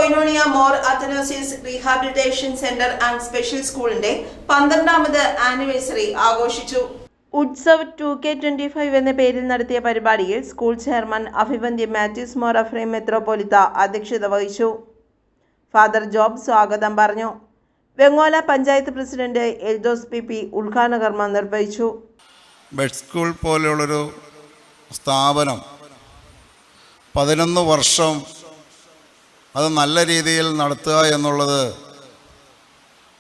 Koinonia Mor Athanasius rehabilitation centre and special സ്കൂളിന്റെ 12ാമത് anniversary ആഘോഷിച്ചു. ഉത്സവ് 2K25 എന്ന പേരിൽ നടത്തിയ പരിപാടിയിൽ സ്കൂൾ ചെയർമാൻ അഭിവന്ദ്യ മാത്യൂസ് മോർ എഫ്രേം മെത്രോപൊലിത്ത അധ്യക്ഷത വഹിച്ചു. ഫാദർ ജോബ് സ്വാഗതം പറഞ്ഞു. വെങ്ങോല പഞ്ചായത്ത് പ്രസിഡന്റ് എൽദോസ് PP ഉദ്ഘാടന കർമ്മം നിർവഹിച്ചു. ബെഡ് സ്കൂൾ പോലെയുള്ളൊരു സ്ഥാപനം 11 വർഷം അത് നല്ല രീതിയിൽ നടത്തുക എന്നുള്ളത്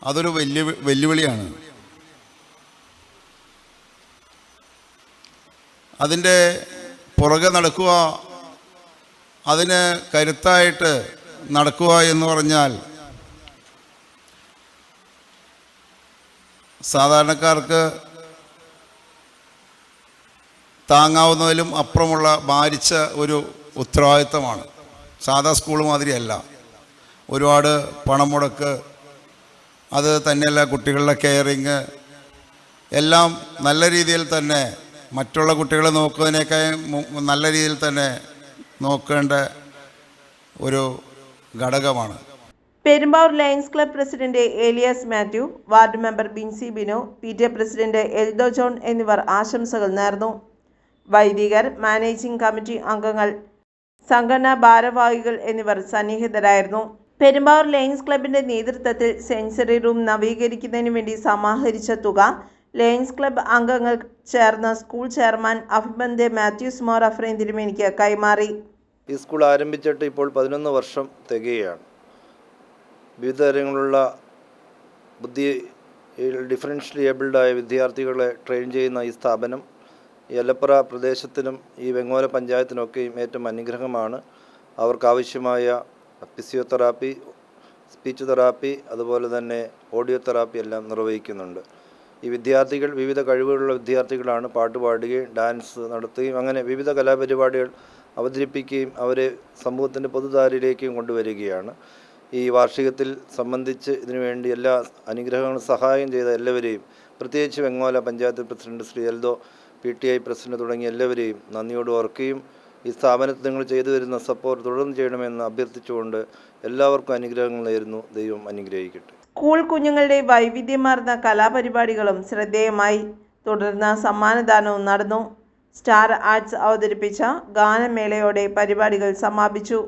അതൊരു വെല്ലുവിളിയാണ്. അതിൻ്റെ പുറകെ നടക്കുക, അതിന് കരുത്തായിട്ട് നടക്കുക എന്ന് പറഞ്ഞാൽ സാധാരണക്കാർക്ക് താങ്ങാവുന്നതിലും അപ്പുറമുള്ള ഭാരിച്ച ഒരു ഉത്തരവാദിത്തമാണ്. സാധാ സ്കൂൾ മാതിരിയല്ല. ഒരുപാട് പണം മുടക്ക്, അത് തന്നെയല്ല കുട്ടികളുടെ കെയറിങ് എല്ലാം നല്ല രീതിയിൽ തന്നെ മറ്റുള്ള കുട്ടികളെ നോക്കുന്നതിനേക്കാൾ നല്ല രീതിയിൽ തന്നെ നോക്കേണ്ട ഒരു ഘടകമാണ്. Perumbavoor lions club president Elias Mathew, ward member Binsy Binu, PTA president Eldho John എന്നിവർ ആശംസകൾ നേർന്നു. വൈദികർ, മാനേജിംഗ് കമ്മിറ്റി അംഗങ്ങൾ, സംഘടനാ ഭാരവാഹികൾ എന്നിവർ സന്നിഹിതരായിരുന്നു. പെരുമ്പാവൂർ ലയൺസ് ക്ലബിന്റെ നേതൃത്വത്തിൽ സെൻസറി റൂം നവീകരിക്കുന്നതിന് വേണ്ടി സമാഹരിച്ച തുക ലയൺസ് ക്ലബ് അംഗങ്ങൾ ചേർന്ന് സ്കൂൾ ചെയർമാൻ അഭിവന്ദ്യ മാത്യൂസ് മോർ എഫ്രേം തിരുമേനിക്ക് കൈമാറി. ഈ സ്കൂൾ ആരംഭിച്ചിട്ട് ഇപ്പോൾ 11 വർഷം തികയാണ്. വിവിധ തരങ്ങളുള്ള ഡിഫറൻഷ്യലി ഏബിൾഡായ വിദ്യാർത്ഥികളെ ട്രെയിൻ ചെയ്യുന്ന ഈ സ്ഥാപനം ഈ എലപ്പുറ പ്രദേശത്തിനും ഈ വെങ്ങോല പഞ്ചായത്തിനൊക്കെയും ഏറ്റവും അനുഗ്രഹമാണ്. അവർക്കാവശ്യമായ ഫിസിയോതെറാപ്പി, സ്പീച്ച് തെറാപ്പി, അതുപോലെ തന്നെ ഓഡിയോ തെറാപ്പി എല്ലാം നിർവഹിക്കുന്നുണ്ട്. ഈ വിദ്യാർത്ഥികൾ വിവിധ കഴിവുകളുള്ള വിദ്യാർത്ഥികളാണ്. പാട്ട് പാടുകയും ഡാൻസ് നടത്തുകയും അങ്ങനെ വിവിധ കലാപരിപാടികൾ അവതരിപ്പിക്കുകയും അവരെ സമൂഹത്തിൻ്റെ പൊതുധാരയിലേക്കും കൊണ്ടുവരികയാണ്. ഈ വാർഷികത്തിൽ സംബന്ധിച്ച് ഇതിനുവേണ്ടി എല്ലാ അനുഗ്രഹങ്ങളും സഹായം ചെയ്ത എല്ലാവരെയും, പ്രത്യേകിച്ച് Vengola panchayat president Shri Eldho, PTA president തുടങ്ങിയ എല്ലാവരെയും നന്ദിയോട് ഓർക്കുകയും ഈ സ്ഥാപനത്തിൽ നിങ്ങൾ ചെയ്തു വരുന്ന സപ്പോർട്ട് തുടർന്ന് ചെയ്യണമെന്ന് അഭ്യർത്ഥിച്ചുകൊണ്ട് എല്ലാവർക്കും അനുഗ്രഹങ്ങൾ നേരുന്നു. ദൈവം അനുഗ്രഹിക്കട്ടെ. സ്കൂൾ കുഞ്ഞുങ്ങളുടെ വൈവിധ്യമാർന്ന കലാപരിപാടികളും ശ്രദ്ധേയമായി. തുടർന്ന് സമ്മാനദാനവും നടന്നു. സ്റ്റാർ ആർട്സ് അവതരിപ്പിച്ച ഗാനമേളയോടെ പരിപാടികൾ സമാപിച്ചു.